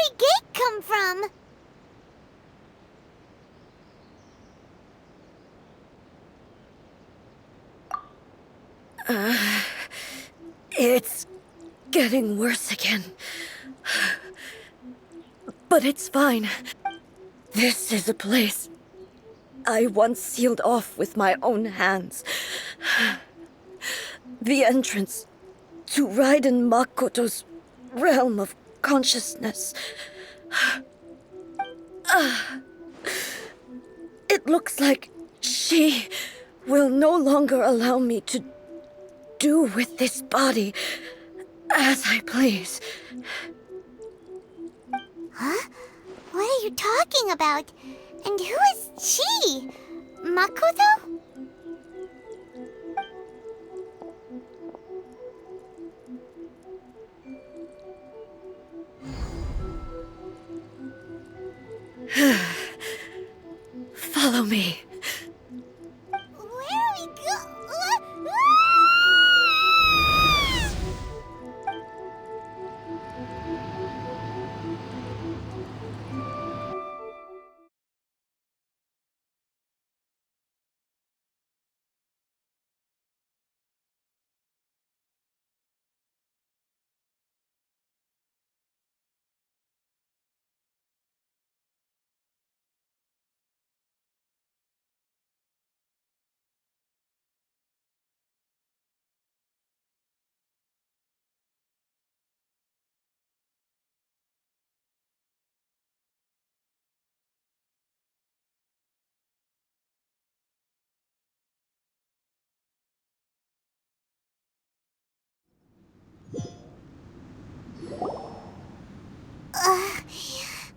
fairy gate come from? It's getting worse again. But it's fine. This is a place I once sealed off with my own hands. The entrance to Raiden Makoto's realm of consciousness. It looks like she will no longer allow me to do with this body as I please. Huh? What are you talking about? And who is she? Makoto? Follow me. Where are we go?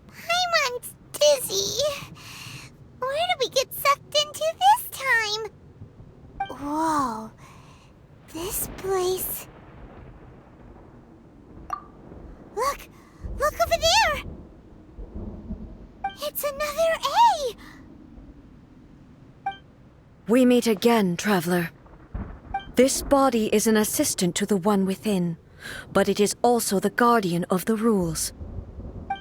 Paimon's dizzy. Where did we get sucked into this time? Whoa. This place... Look! Look over there! It's another A! We meet again, traveler. This body is an assistant to the one within, but it is also the guardian of the rules.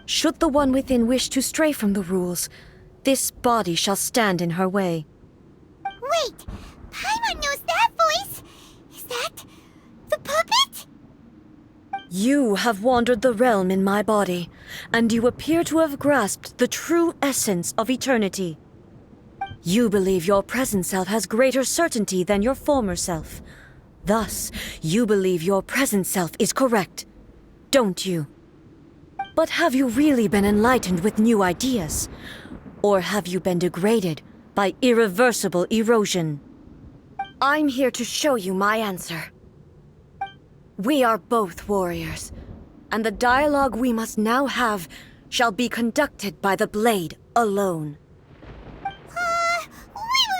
Should the one within wish to stray from the rules, this body shall stand in her way. Wait! Paimon knows that voice! Is that... the puppet? You have wandered the realm in my body, and you appear to have grasped the true essence of eternity. You believe your present self has greater certainty than your former self. Thus, you believe your present self is correct, don't you? But have you really been enlightened with new ideas? Or have you been degraded by irreversible erosion? I'm here to show you my answer. We are both warriors, and the dialogue we must now have shall be conducted by the blade alone.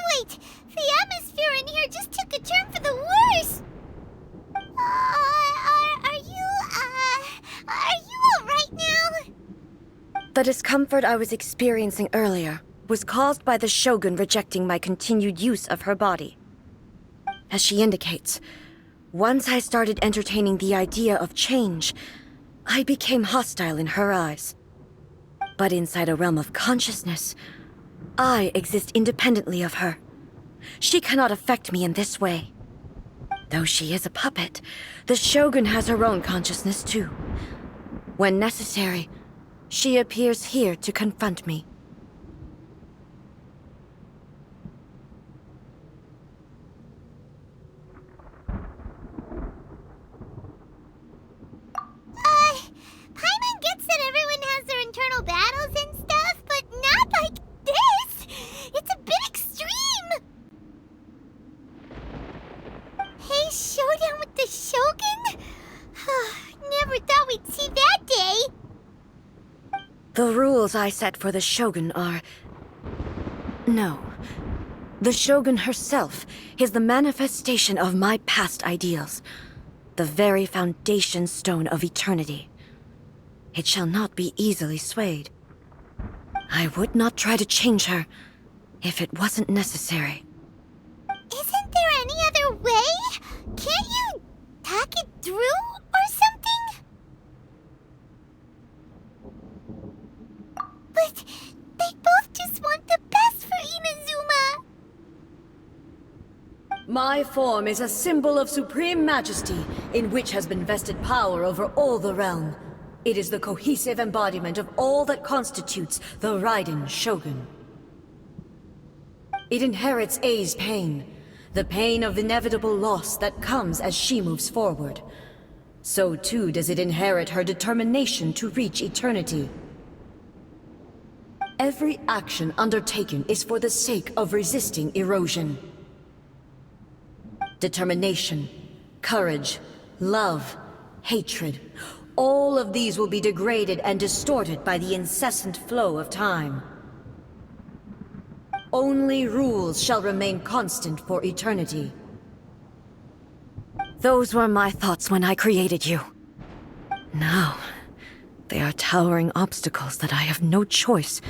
Wait! The atmosphere in here just took a turn for the worse! Are you alright now? The discomfort I was experiencing earlier was caused by the Shogun rejecting my continued use of her body. As she indicates, once I started entertaining the idea of change, I became hostile in her eyes. But inside a realm of consciousness, I exist independently of her. She cannot affect me in this way. Though she is a puppet, the Shogun has her own consciousness too. When necessary, she appears here to confront me. Paimon gets that everyone has their internal battles and stuff, but not like this! It's a bit extreme! Hey, showdown with the Shogun? Never thought we'd see that day! The rules I set for the Shogun are... No. The Shogun herself is the manifestation of my past ideals. The very foundation stone of eternity. It shall not be easily swayed. I would not try to change her if it wasn't necessary. Isn't there any other way? Can't you talk it through or something? My form is a symbol of supreme majesty, in which has been vested power over all the realm. It is the cohesive embodiment of all that constitutes the Raiden Shogun. It inherits A's pain, the pain of inevitable loss that comes as she moves forward. So too does it inherit her determination to reach eternity. Every action undertaken is for the sake of resisting erosion. Determination, courage, love, hatred, all of these will be degraded and distorted by the incessant flow of time. Only rules shall remain constant for eternity. Those were my thoughts when I created you. Now, they are towering obstacles that I have no choice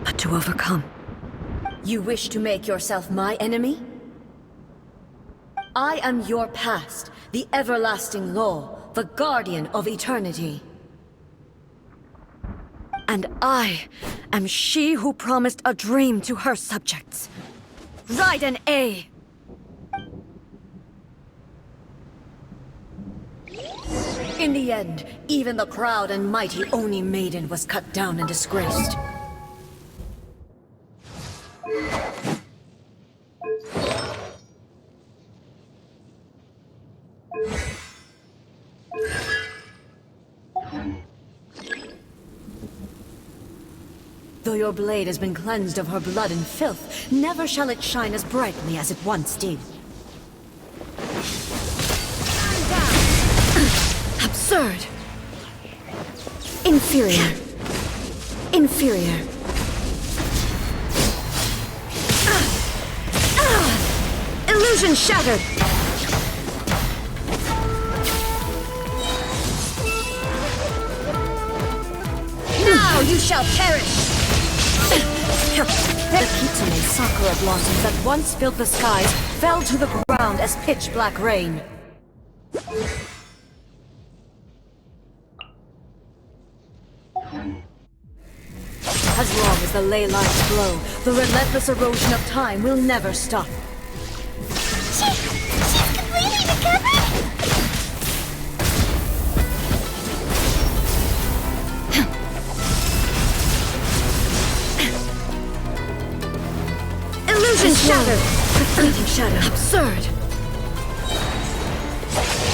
but to overcome. You wish to make yourself my enemy? I am your past, the everlasting law, the guardian of eternity. And I am she who promised a dream to her subjects. Raiden A. In the end, even the proud and mighty Oni maiden was cut down and disgraced. Though your blade has been cleansed of her blood and filth, never shall it shine as brightly as it once did. Absurd! Inferior. Inferior. Illusion shattered! Now you shall perish! The kitsune sakura blossoms that once filled the skies fell to the ground as pitch-black rain. As long as the ley lines glow, the relentless erosion of time will never stop. She's completely recovered? Illusion shattered! The fleeting shadow. Absurd!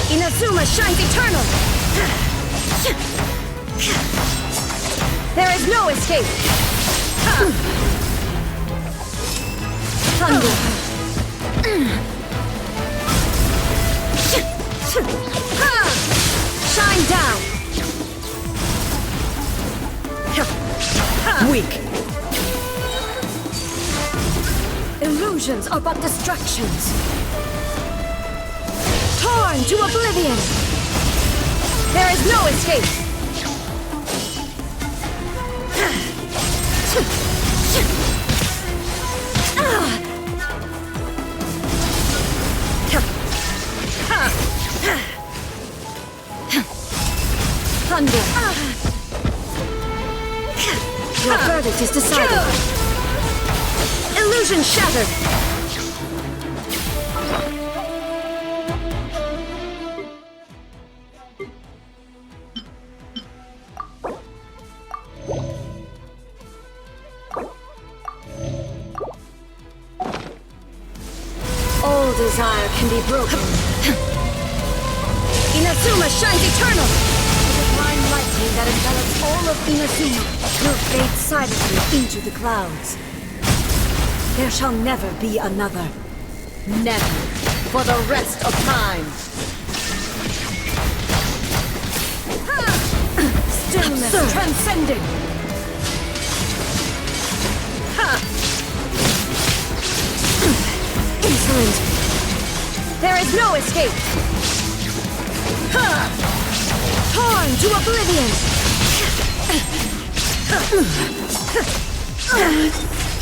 Inazuma shines eternal! There is no escape! Thunder! Shine down! Weak! Illusions are but distractions. Torn to oblivion! There is no escape! Thunder! Your verdict is decided. Illusion shattered! All desire can be broken. Inazuma shines eternal! The divine lightning that envelops all of Inazuma will fade silently into the clouds. There shall never be another. Never. For the rest of time. Stillness transcending. Insolent. There is no escape. Torn to oblivion.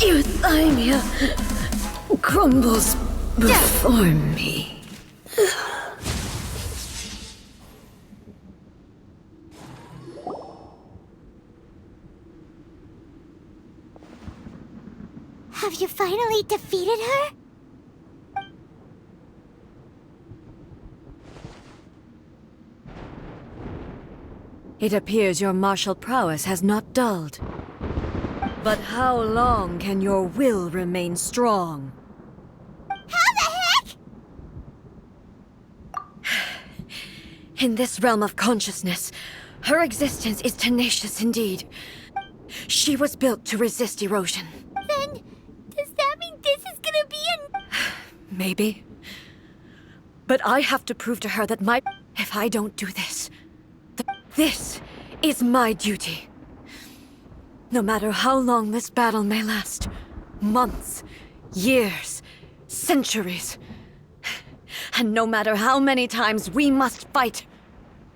Euthymia crumbles before me. Have you finally defeated her? It appears your martial prowess has not dulled. But how long can your will remain strong? How the heck? In this realm of consciousness, her existence is tenacious indeed. She was built to resist erosion. Then, does that mean this is gonna be Maybe. But I have to prove to her that if I don't do this, this is my duty. No matter how long this battle may last, months, years, centuries, and no matter how many times we must fight,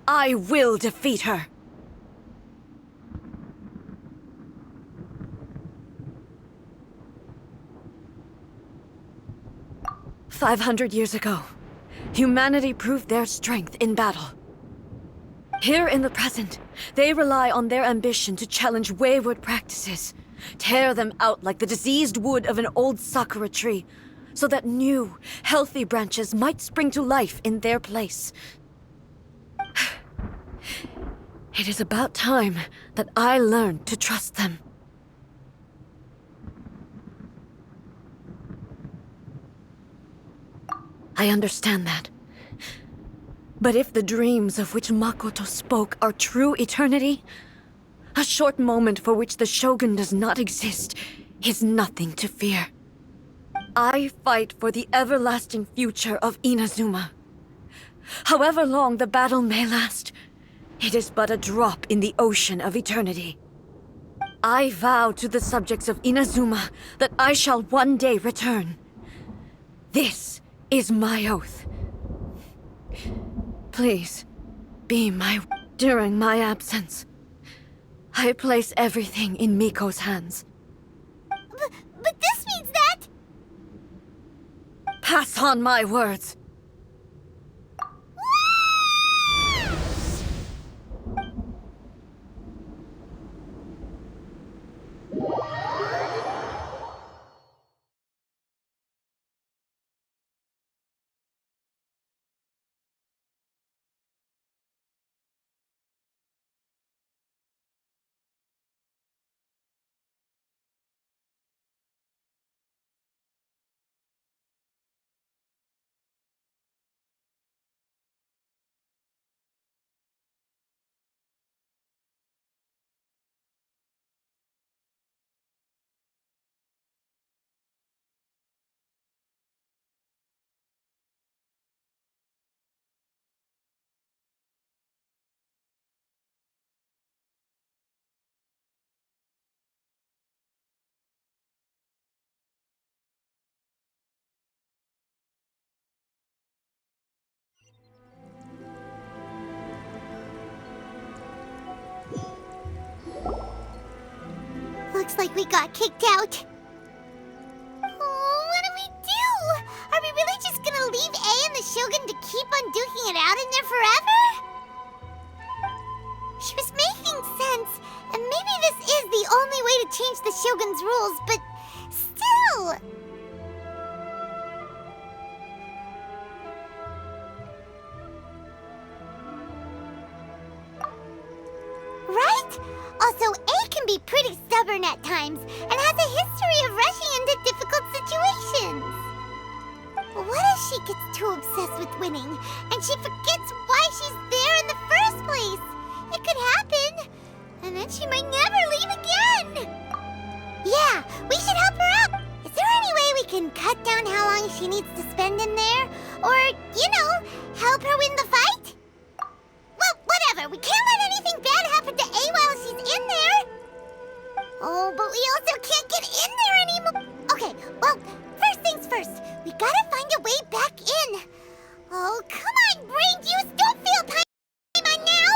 I will defeat her. "500 years ago, humanity proved their strength in battle. Here in the present, they rely on their ambition to challenge wayward practices, tear them out like the diseased wood of an old sakura tree, so that new, healthy branches might spring to life in their place. It is about time that I learned to trust them." I understand that. But if the dreams of which Makoto spoke are true eternity, a short moment for which the Shogun does not exist is nothing to fear. I fight for the everlasting future of Inazuma. However long the battle may last, it is but a drop in the ocean of eternity. I vow to the subjects of Inazuma that I shall one day return. This is my oath. Please, be my during my absence. I place everything in Miko's hands. But this means that... Pass on my words. Looks like we got kicked out. Oh, what do we do? Are we really just gonna leave A and the Shogun to keep on duking it out in there forever? She was making sense, and maybe this is the only way to change the Shogun's rules, but still... Right? Also, A can be pretty stubborn at times, and has a history of rushing into difficult situations. What if she gets too obsessed with winning, and she forgets why she's there in the first place? It could happen, and then she might never leave again. Yeah, we should help her out. Is there any way we can cut down how long she needs to spend in there? Or, you know, help her win the fight? Well, whatever. We can't let anything bad happen to A while she's in there. Oh, but we also can't get in there anymore. Okay, well, first things first. We gotta find a way back in. Oh, come on, brain juice. Don't feel time on now.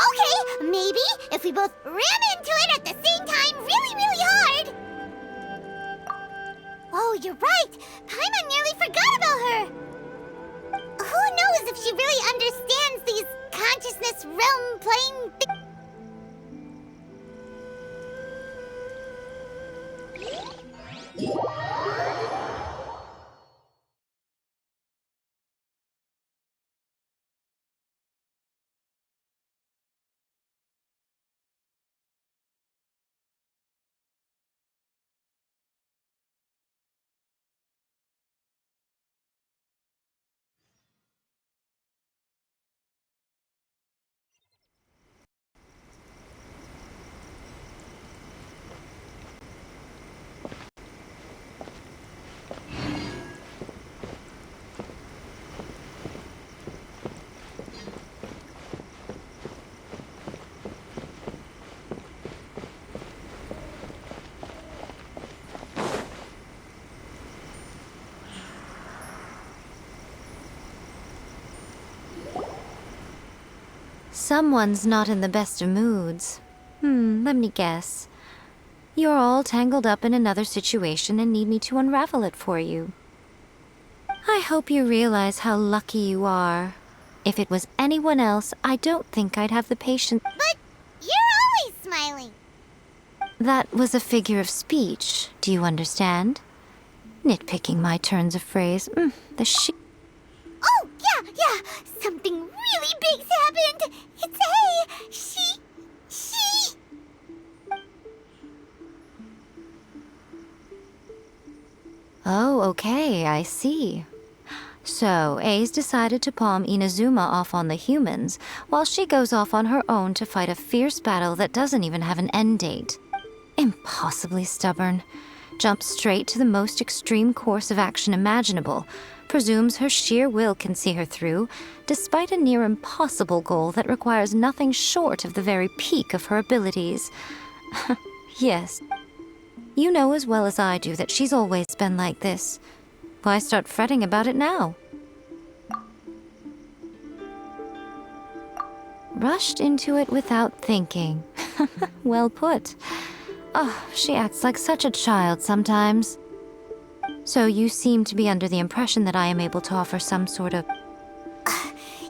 Okay, maybe if we both ram into it at the same time really, really hard. Oh, you're right. Paimon nearly forgot about her. Who knows if she really understands these consciousness realm playing Someone's not in the best of moods. Let me guess. You're all tangled up in another situation and need me to unravel it for you. I hope you realize how lucky you are. If it was anyone else, I don't think I'd have the patience. But you're always smiling. That was a figure of speech, do you understand? Nitpicking my turns of phrase. Oh, yeah. Something really big's happened. It's she. Oh, okay, I see. So, A's decided to palm Inazuma off on the humans, while she goes off on her own to fight a fierce battle that doesn't even have an end date. Impossibly stubborn. Jumps straight to the most extreme course of action imaginable, presumes her sheer will can see her through, despite a near impossible goal that requires nothing short of the very peak of her abilities. Yes. You know as well as I do that she's always been like this. Why start fretting about it now? Rushed into it without thinking. Well put. Oh, she acts like such a child sometimes. So you seem to be under the impression that I am able to offer some sort of...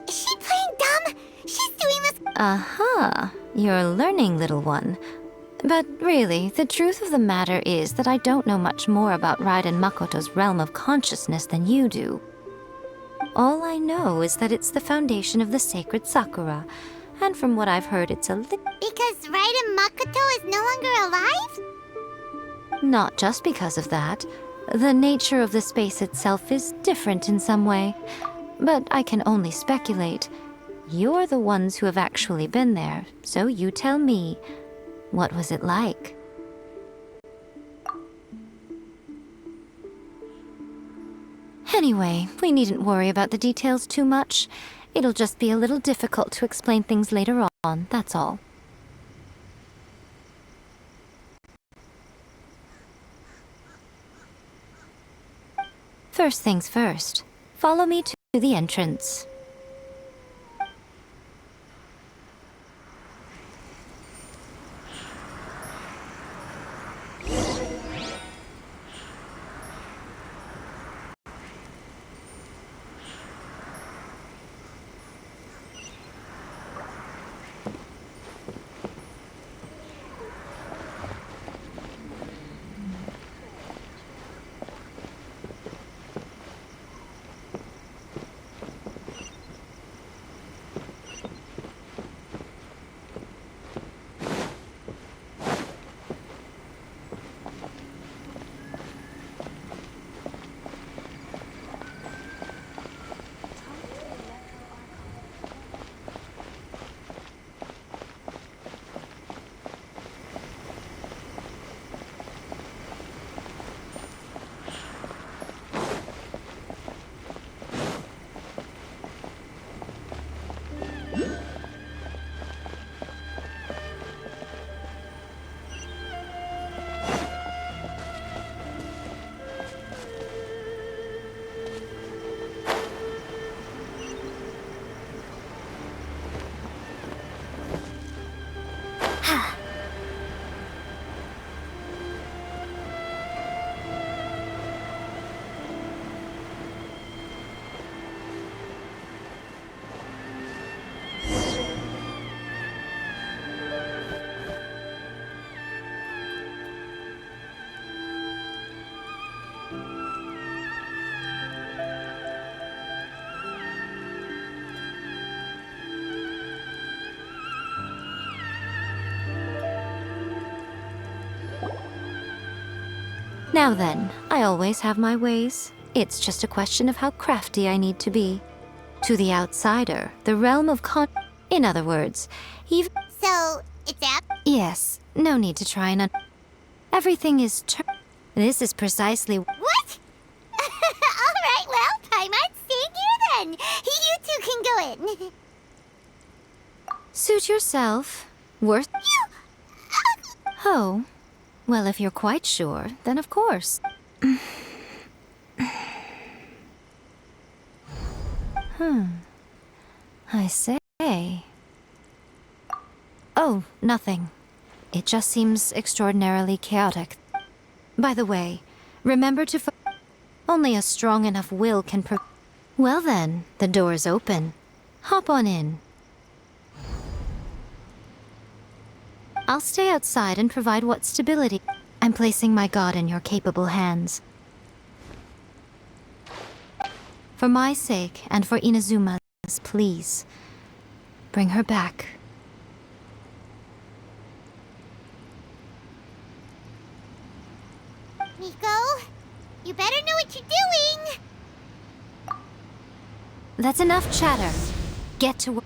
Is she playing dumb? She's doing this... Aha, you're learning, little one. But really, the truth of the matter is that I don't know much more about Raiden Makoto's realm of consciousness than you do. All I know is that it's the foundation of the sacred Sakura, and from what I've heard, it's a Because Raiden Makoto is no longer alive? Not just because of that. The nature of the space itself is different in some way. But I can only speculate. You're the ones who have actually been there, so you tell me. What was it like? Anyway, we needn't worry about the details too much. It'll just be a little difficult to explain things later on, that's all. First things first. Follow me to the entrance. Now then, I always have my ways. It's just a question of how crafty I need to be. To the outsider, the realm of in other words, even... So, it's up? Yes, no need to try and... Everything is... This is precisely... What? Alright, well, Paimon's staying here then. You two can go in. Suit yourself. Worth... You... Oh. Well, if you're quite sure, then of course. I say. Oh, nothing. It just seems extraordinarily chaotic. By the way, remember to only a strong enough will can Well then, the door's open. Hop on in. I'll stay outside and provide what stability. I'm placing my god in your capable hands. For my sake and for Inazuma's, please, bring her back. Miko, you better know what you're doing! That's enough chatter. Get to work.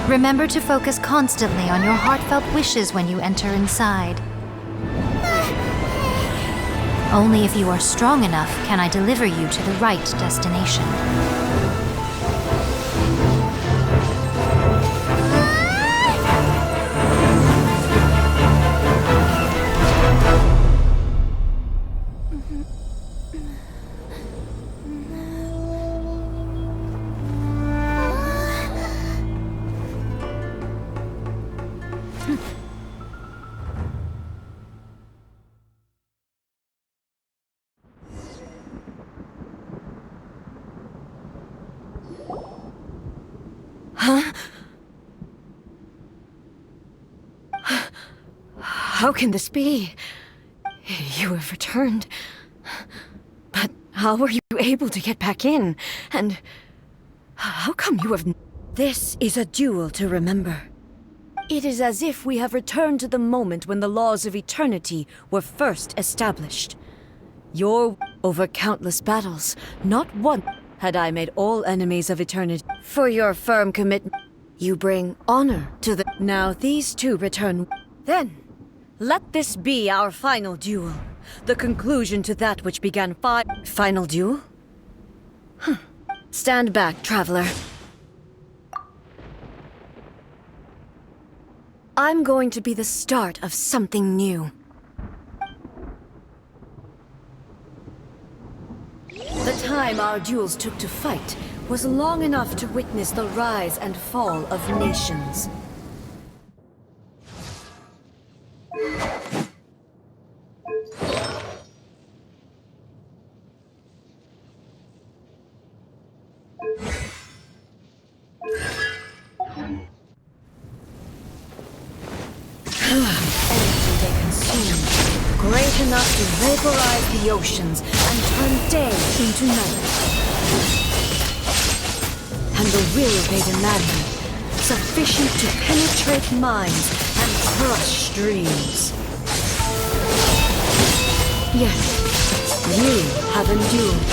Remember to focus constantly on your heartfelt wishes when you enter inside. Only if you are strong enough can I deliver you to the right destination. How can this be? You have returned. But how were you able to get back in? And how come you have... This is a duel to remember. It is as if we have returned to the moment when the laws of eternity were first established. Your over countless battles, not one had I made all enemies of eternity. For your firm commitment, you bring honor to the... Now these two return. Then, let this be our final duel. The conclusion to that which began Final duel? Stand back, traveler. I'm going to be the start of something new. The time our duels took to fight was long enough to witness the rise and fall of nations. Energy they consumed, great enough to vaporize the oceans and turn day into night. And the will they demanded, sufficient to penetrate minds and crush streams. Yet, you have endured.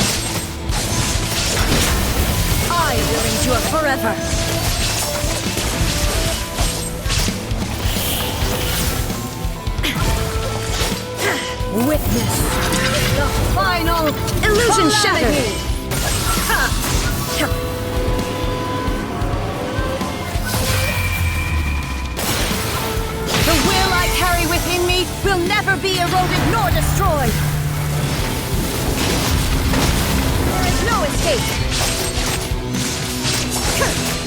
I will endure forever. Witness the final illusion shattered. The will I carry within me will never be eroded nor destroyed. There is no escape.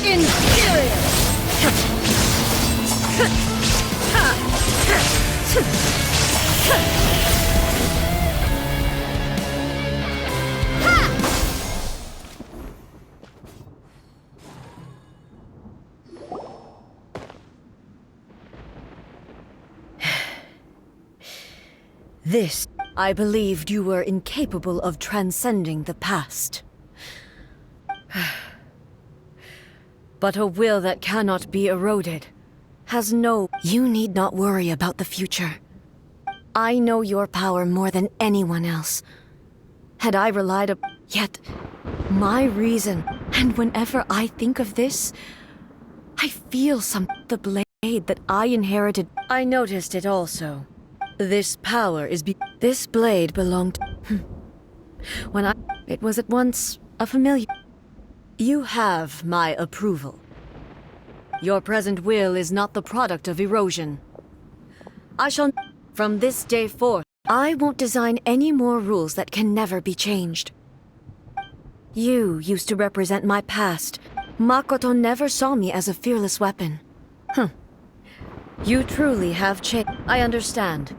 Inferior. This, I believed you were incapable of transcending the past. But a will that cannot be eroded has no... You need not worry about the future. I know your power more than anyone else. Had I relied upon... Yet, my reason, and whenever I think of this, I feel the blade that I inherited. I noticed it also. This power is this blade belonged... It was at once a familiar... You have my approval. Your present will is not the product of erosion. I shall... From this day forth, I won't design any more rules that can never be changed. You used to represent my past. Makoto never saw me as a fearless weapon. You truly have changed. I understand.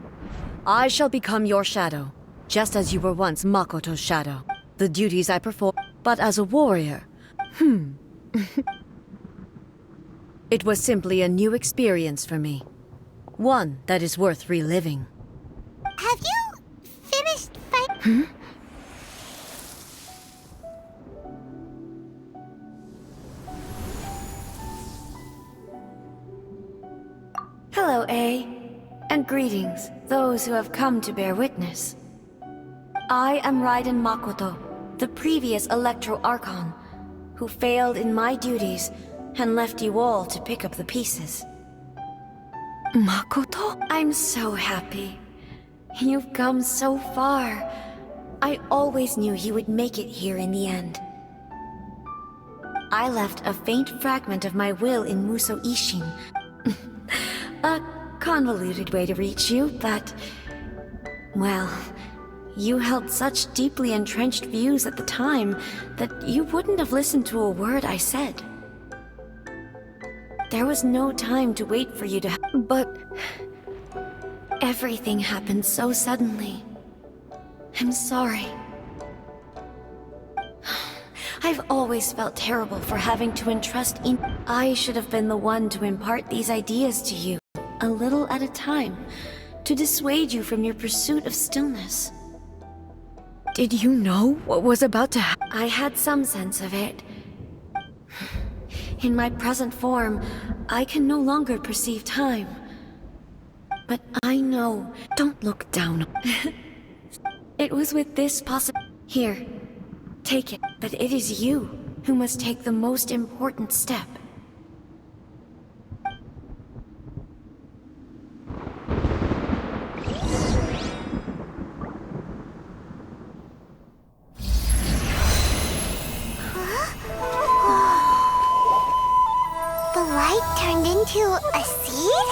I shall become your shadow, just as you were once Makoto's shadow. The duties I perform, but as a warrior. It was simply a new experience for me. One that is worth reliving. Have you finished fighting? Hello, A. And greetings, those who have come to bear witness. I am Raiden Makoto, the previous Electro Archon, who failed in my duties and left you all to pick up the pieces. Makoto? I'm so happy. You've come so far. I always knew you would make it here in the end. I left a faint fragment of my will in Muso Ishin. A convoluted way to reach you, but... Well, you held such deeply entrenched views at the time that you wouldn't have listened to a word I said. There was no time to wait for you to but... Everything happened so suddenly. I'm sorry. I've always felt terrible for having to entrust I should have been the one to impart these ideas to you, a little at a time, to dissuade you from your pursuit of stillness. Did you know what was about to happen? I had some sense of it. In my present form, I can no longer perceive time. But I know. Don't look down. It was with this Here, take it. But it is you who must take the most important step. The light turned into a seed?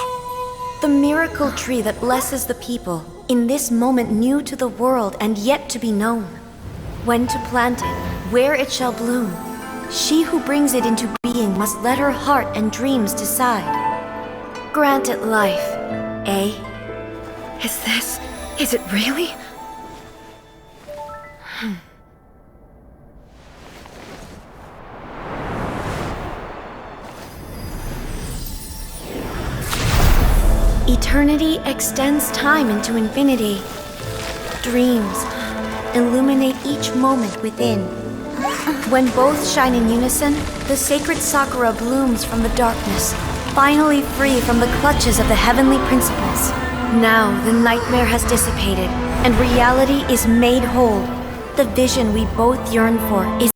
The miracle tree that blesses the people, in this moment new to the world and yet to be known. When to plant it, where it shall bloom. She who brings it into being must let her heart and dreams decide. Grant it life, eh? Is it really? Eternity extends time into infinity. Dreams illuminate each moment within. When both shine in unison, the sacred Sakura blooms from the darkness, finally free from the clutches of the heavenly principles. Now the nightmare has dissipated, and reality is made whole. The vision we both yearn for is